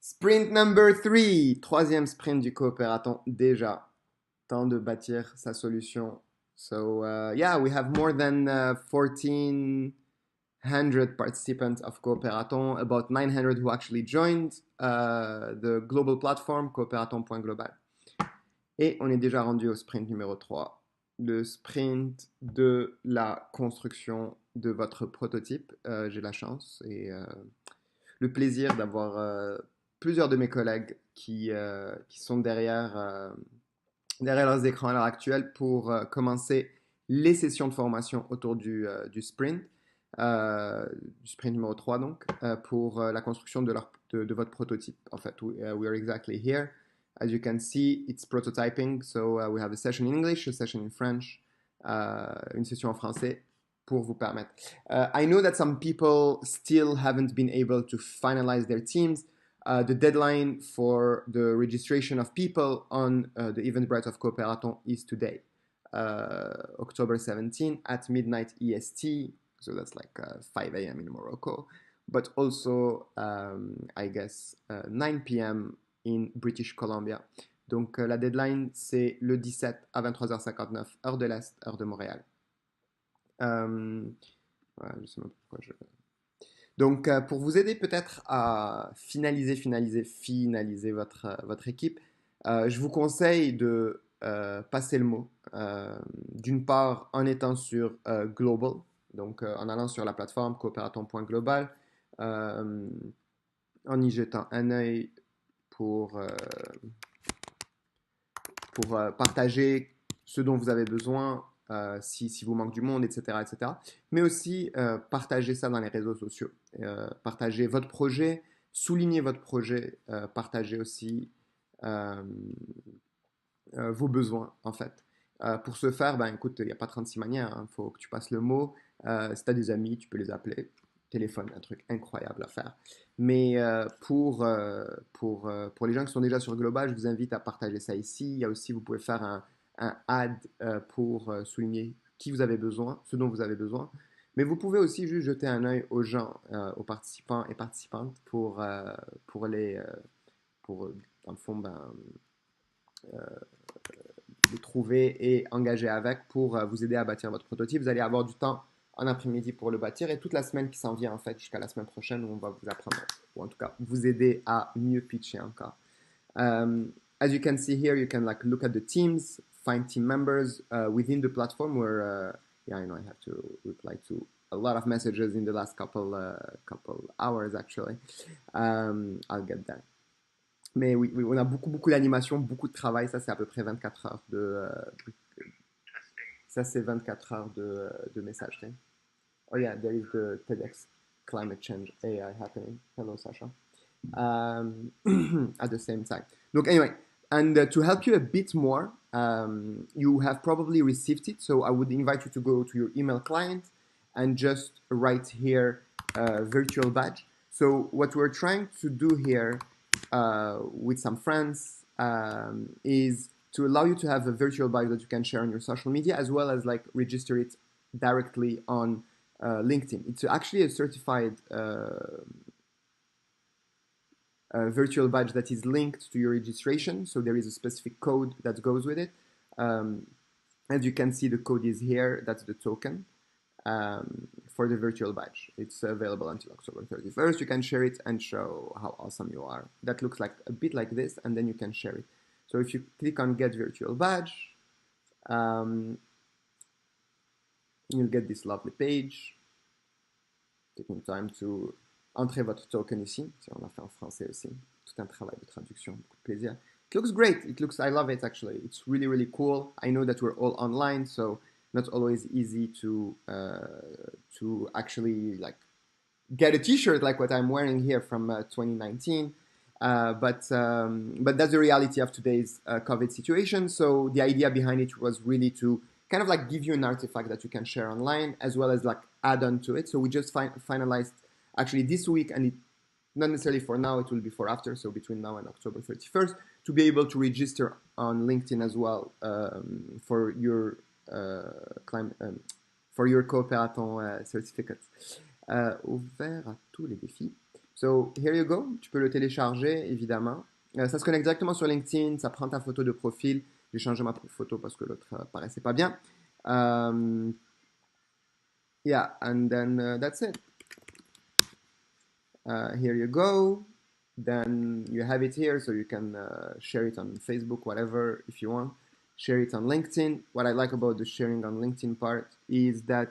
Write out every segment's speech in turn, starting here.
Sprint number 3, troisième sprint du Coopérathon déjà. Temps de bâtir sa solution. So yeah, we have more than 1,400 participants of Coopérathon, about 900 who actually joined the global platform coopérathon.global. Et on est déjà rendu au sprint numéro 3, le sprint de la construction de votre prototype. J'ai la chance et le plaisir d'avoir plusieurs de mes collègues qui sont derrière leurs écrans à l'heure actuelle pour commencer les sessions de formation autour du sprint, du sprint numéro 3 donc, pour la construction de votre prototype. En fait, we are exactly here. As you can see, it's prototyping, so we have a session in English, a session in French, une session en français pour vous permettre. I know that some people still haven't been able to finalize their teams. The deadline for the registration of people on the Eventbrite of Coopérathon is today, October 17 at midnight EST. So that's like 5 a.m. in Morocco, but also, I guess, 9 p.m. in British Columbia. Donc la deadline, c'est le 17 à 23h59, heure de l'Est, heure de Montréal. Ouais, je sais même pas pourquoi je... Donc, pour vous aider peut-être à finaliser votre équipe, je vous conseille de passer le mot. D'une part, en étant sur Global, donc en allant sur la plateforme coopérathon.global, en y jetant un œil pour, partager ce dont vous avez besoin, si vous manque du monde, etc., etc. Mais aussi partager ça dans les réseaux sociaux. Partager votre projet, souligner votre projet, partager aussi vos besoins, en fait. Pour ce faire, ben, écoute, il n'y a pas 36 manières. Il faut que tu passes le mot. Si tu as des amis, tu peux les appeler. Téléphone, un truc incroyable à faire. Mais pour les gens qui sont déjà sur Global, je vous invite à partager ça ici. Il y a aussi, vous pouvez faire un ad pour souligner qui vous avez besoin, ce dont vous avez besoin. Mais vous pouvez aussi juste jeter un œil aux gens, aux participants et participantes pour dans le fond, ben, les trouver et engager avec pour vous aider à bâtir votre prototype. Vous allez avoir du temps en après-midi pour le bâtir et toute la semaine qui s'en vient en fait jusqu'à la semaine prochaine où on va vous apprendre ou en tout cas vous aider à mieux pitcher encore. As you can see here, you can like look at the teams, find team members within the platform where yeah, I know I have to reply to a lot of messages in the last couple hours actually. I'll get that. Mais oui, on a beaucoup d'animation, beaucoup de travail. Ça, c'est à peu près 24 heures ça, c'est 24 heures de messagerie. Oh yeah, there is the TEDx Climate Change AI happening. Hello, Sasha. At the same time. Donc, anyway, and to help you a bit more, you have probably received it. So I would invite you to go to your email client and just write here virtual badge. So what we're trying to do here with some friends is to allow you to have a virtual badge that you can share on your social media as well as like register it directly on LinkedIn. It's actually a certified virtual badge that is linked to your registration. So there is a specific code that goes with it. As you can see, the code is here. That's the token for the virtual badge. It's available until October 31st. You can share it and show how awesome you are. That looks like a bit like this, and then you can share it. So if you click on Get Virtual Badge, you'll get this lovely page. Taking time to entrer votre token ici. On l'a fait en français aussi. Tout un travail de traduction, beaucoup de plaisir. It looks great. I love it actually. It's really, really cool. I know that we're all online, so not always easy to actually like get a T-shirt like what I'm wearing here from 2019. But that's the reality of today's COVID situation. So the idea behind it was really to kind of like give you an artifact that you can share online as well as like add on to it. So we just finalized actually this week, and it not necessarily for now, it will be for after, so between now and October 31st, to be able to register on LinkedIn as well for your Coopérathon certificates. Ouvert à tous les défis. So, here you go. Tu peux le télécharger, évidemment. Ça se connecte directement sur LinkedIn. Ça prend ta photo de profil. J'ai changé ma photo parce que l'autre paraissait pas bien. Yeah, and then that's it. Here you go. Then you have it here, so you can share it on Facebook, whatever, if you want. Share it on LinkedIn. What I like about the sharing on LinkedIn part is that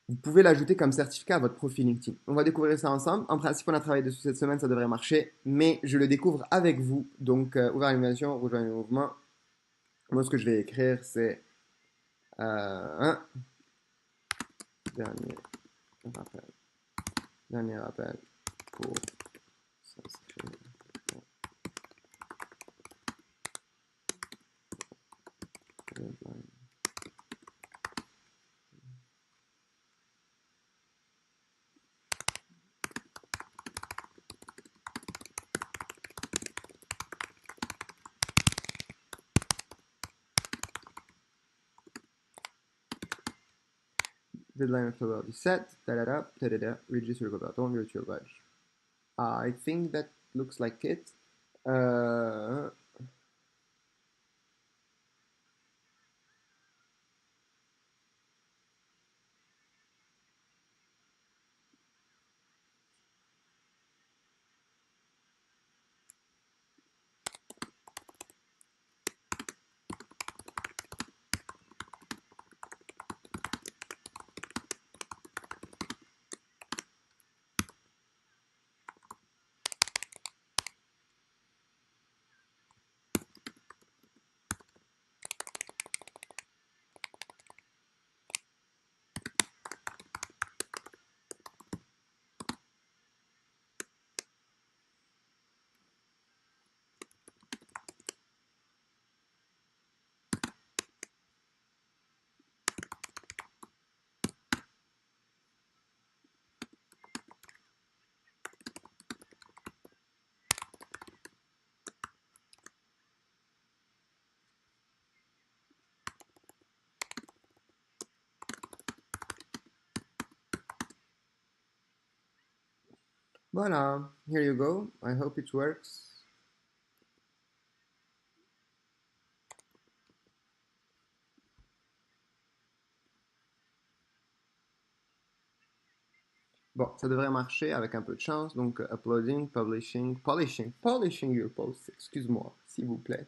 vous pouvez l'ajouter comme certificat à votre profil LinkedIn. On va découvrir ça ensemble. En principe, on a travaillé dessus cette semaine, ça devrait marcher, mais je le découvre avec vous. Donc, ouvert à l'innovation, rejoindre le mouvement. Moi, ce que je vais écrire, c'est un dernier rappel. Dernier rappel pour s'inscrire. Deadline of February 17, da-da-da, da-da-da, register Cooperathon, virtual badge. I think that looks like it. Voilà, here you go. I hope it works. Bon, ça devrait marcher avec un peu de chance. Donc, uploading, polishing your posts. Excuse-moi, s'il vous plaît.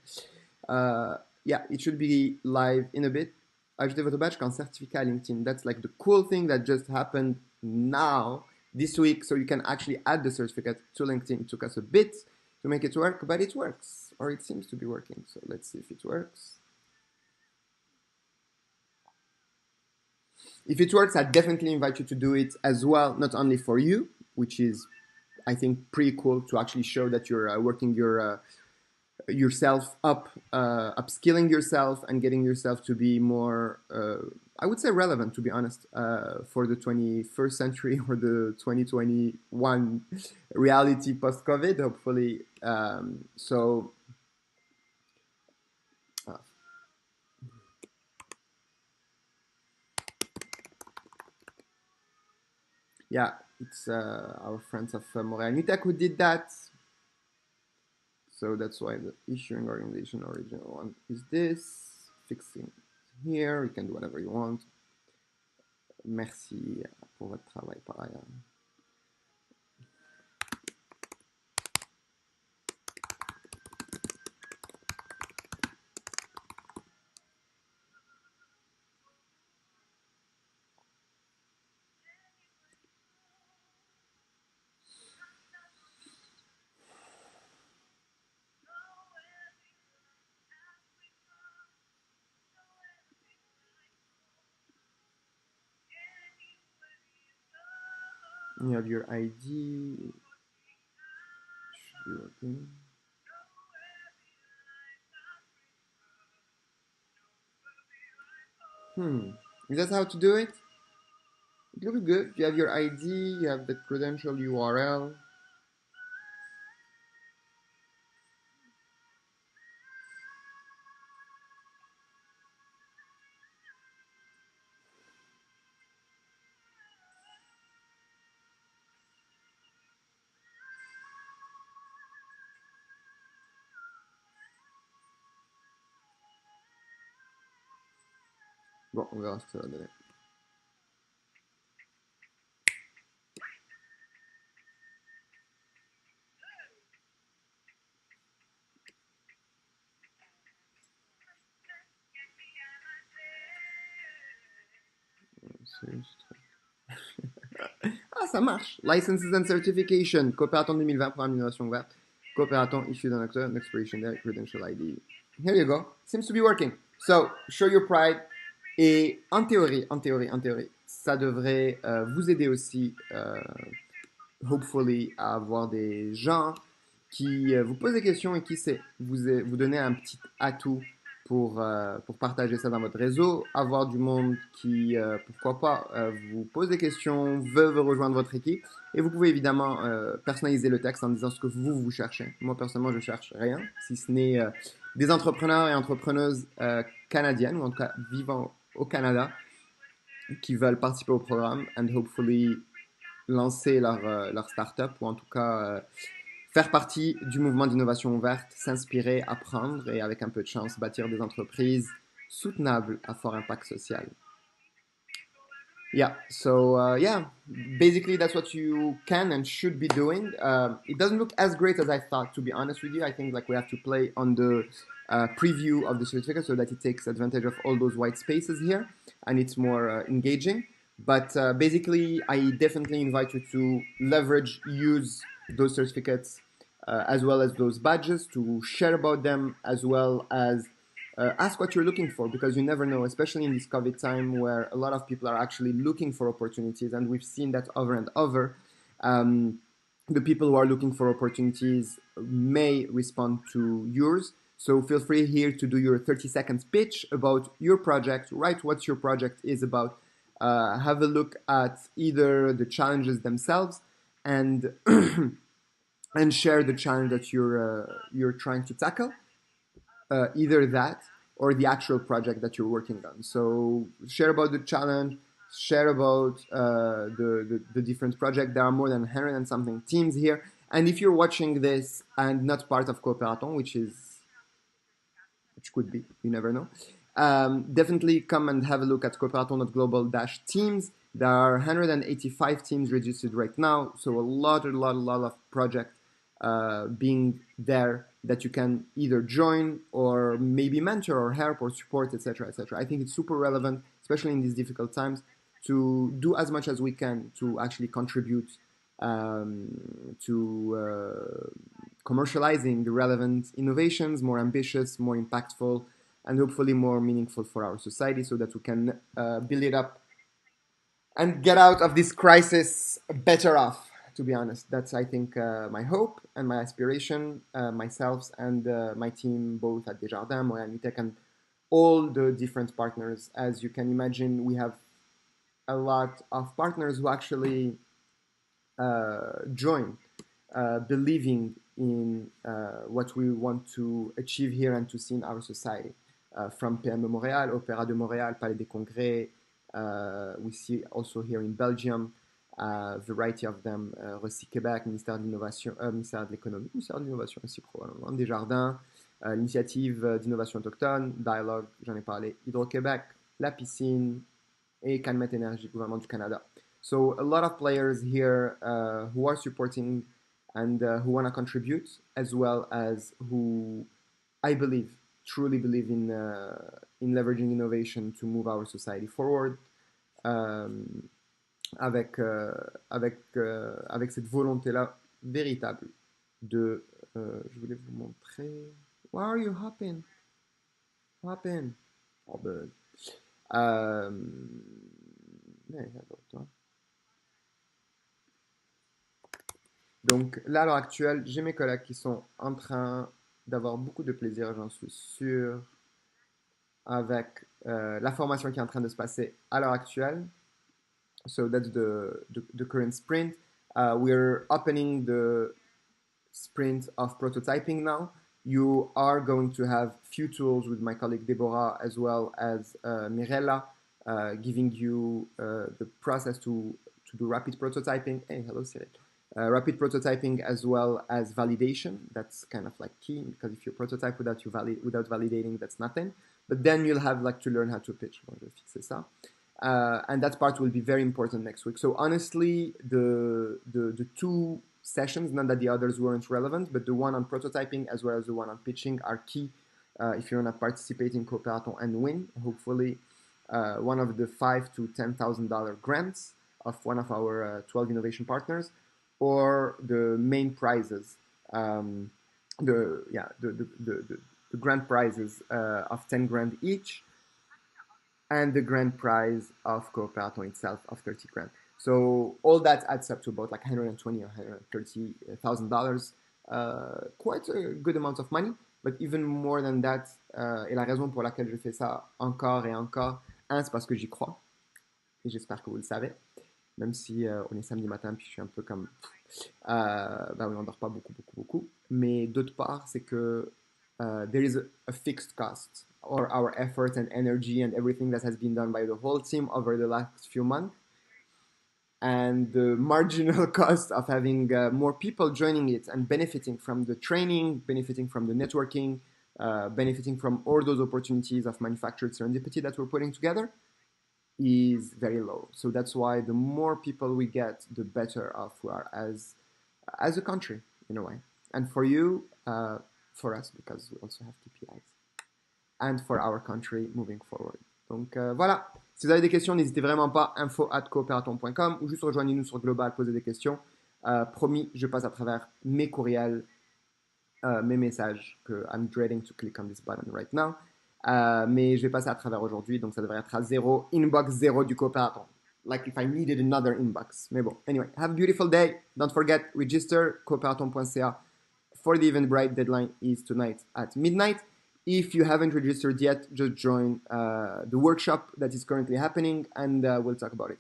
Yeah, it should be live in a bit. Ajoutez votre badge qu'un certificat à LinkedIn. That's like the cool thing that just happened now, this week. So you can actually add the certificate to LinkedIn. It took us a bit to make it work, but it works. Or it seems to be working. So let's see if it works. If it works, I definitely invite you to do it as well, not only for you, which is, I think, pretty cool to actually show that you're working yourself up, upskilling yourself and getting yourself to be more, I would say relevant, to be honest, for the 21st century or the 2021 reality post-COVID, hopefully. So, yeah, it's our friends of Montreal New Tech who did that. So that's why the issuing organization original one is this. Fixing here. You can do whatever you want. Merci pour votre travail par ailleurs. You have your ID. Should be working. Is that how to do it? It looks good. You have your ID, you have the credential URL. Bon, on verra ce que ça va donner. Ah, ça marche. Licenses and Certification. Cooperathon 2020, programme d'innovation ouverte. Cooperathon issued an actor, an expiration date, credential ID. Here you go. Seems to be working. So, show your pride. Et en théorie, ça devrait vous aider aussi, hopefully, à avoir des gens qui vous posent des questions et qui sait, vous donner un petit atout pour partager ça dans votre réseau, avoir du monde qui, pourquoi pas, vous pose des questions, veut rejoindre votre équipe. Et vous pouvez évidemment personnaliser le texte en disant ce que vous cherchez. Moi, personnellement, je cherche rien, si ce n'est des entrepreneurs et entrepreneuses canadiennes, ou en tout cas vivant au Canada, qui veulent participer au programme and hopefully lancer leur start-up ou en tout cas faire partie du mouvement d'innovation ouverte, s'inspirer, apprendre et avec un peu de chance bâtir des entreprises soutenables à fort impact social. Yeah, so yeah, basically that's what you can and should be doing. It doesn't look as great as I thought, to be honest with you. I think like we have to play on the preview of the certificate so that it takes advantage of all those white spaces here and it's more engaging. But basically, I definitely invite you to leverage, use those certificates as well as those badges to share about them as well as ask what you're looking for because you never know, especially in this COVID time where a lot of people are actually looking for opportunities, and we've seen that over and over. The people who are looking for opportunities may respond to yours. So feel free here to do your 30 seconds pitch about your project, write what your project is about, have a look at either the challenges themselves and and share the challenge that you're trying to tackle. Either that or the actual project that you're working on. So share about the challenge, share about the different projects. There are more than 100 and something teams here. And if you're watching this and not part of Cooperathon, which could be, you never know, definitely come and have a look at cooperathon.global-teams. There are 185 teams registered right now, so a lot of projects being there that you can either join or maybe mentor or help or support, etc., etc. I think it's super relevant, especially in these difficult times, to do as much as we can to actually contribute to commercializing the relevant innovations, more ambitious, more impactful, and hopefully more meaningful for our society so that we can build it up and get out of this crisis better off. To be honest, that's I think my hope and my aspiration, myself and my team, both at Desjardins, Montréal New Tech, and all the different partners. As you can imagine, we have a lot of partners who actually join, believing in what we want to achieve here and to see in our society. From PME Montréal, Opéra de Montréal, Palais des Congrès, we see also here in Belgium, variety of them, Hydro-Quebec, ministère de l'Innovation, ministère de l'Économie, ministère de l'Innovation aussi probablement, Desjardins, l'initiative d'innovation autochtone, Dialogue, j'en ai parlé, Hydro-Quebec, La Piscine et Calmette Énergie, gouvernement du Canada. So a lot of players here who are supporting and who want to contribute, as well as who I believe, truly believe in leveraging innovation to move our society forward. Avec cette volonté-là véritable de... je voulais vous montrer... Why are you hopping? Hopping. Oh, bird. Donc là, à l'heure actuelle, j'ai mes collègues qui sont en train d'avoir beaucoup de plaisir, j'en suis sûr, avec la formation qui est en train de se passer à l'heure actuelle. So that's the current sprint. We're opening the sprint of prototyping now. You are going to have few tools with my colleague Deborah as well as Mirella, giving you the process to do rapid prototyping. Hey, hello Cyril. rapid prototyping as well as validation. That's kind of like key, because if you prototype without validating, that's nothing. But then you'll have like to learn how to pitch. Moi, je vais fixer ça. And that part will be very important next week. So honestly, the two sessions, not that the others weren't relevant, but the one on prototyping as well as the one on pitching are key if you want to participate in Cooperathon and win, hopefully, one of the $5,000 to $10,000 grants of one of our 12 innovation partners, or the main prizes, the grant prizes of 10 grand each, and the grand prize of Cooperathon itself of 30 grand. So all that adds up to about like 120 or $130,000. Quite a good amount of money, but even more than that, et la raison pour laquelle je fais ça encore et encore, c'est parce que j'y crois, et j'espère que vous le savez, même si on est samedi matin, puis je suis un peu comme, bah oui, on dort pas beaucoup, mais d'autre part, c'est que there is a fixed cost, or our effort and energy and everything that has been done by the whole team over the last few months, and the marginal cost of having more people joining it and benefiting from the training, benefiting from the networking, benefiting from all those opportunities of manufactured serendipity that we're putting together is very low. So that's why the more people we get, the better off we are as a country, in a way. And for you, for us, because we also have KPIs. And for our country moving forward. Donc voilà. Si vous avez des questions, n'hésitez vraiment pas, info@cooperathon.com, ou juste rejoignez-nous sur Global, posez des questions. Promis, je passe à travers mes courriels, mes messages, que I'm dreading to click on this button right now. Mais je vais passer à travers aujourd'hui, donc ça devrait être à zéro, inbox zéro du Cooperathon. Like if I needed another inbox. Mais bon, anyway, have a beautiful day. Don't forget, register, cooperathon.ca for the Eventbrite. Deadline is tonight at midnight. If you haven't registered yet, just join the workshop that is currently happening, and we'll talk about it.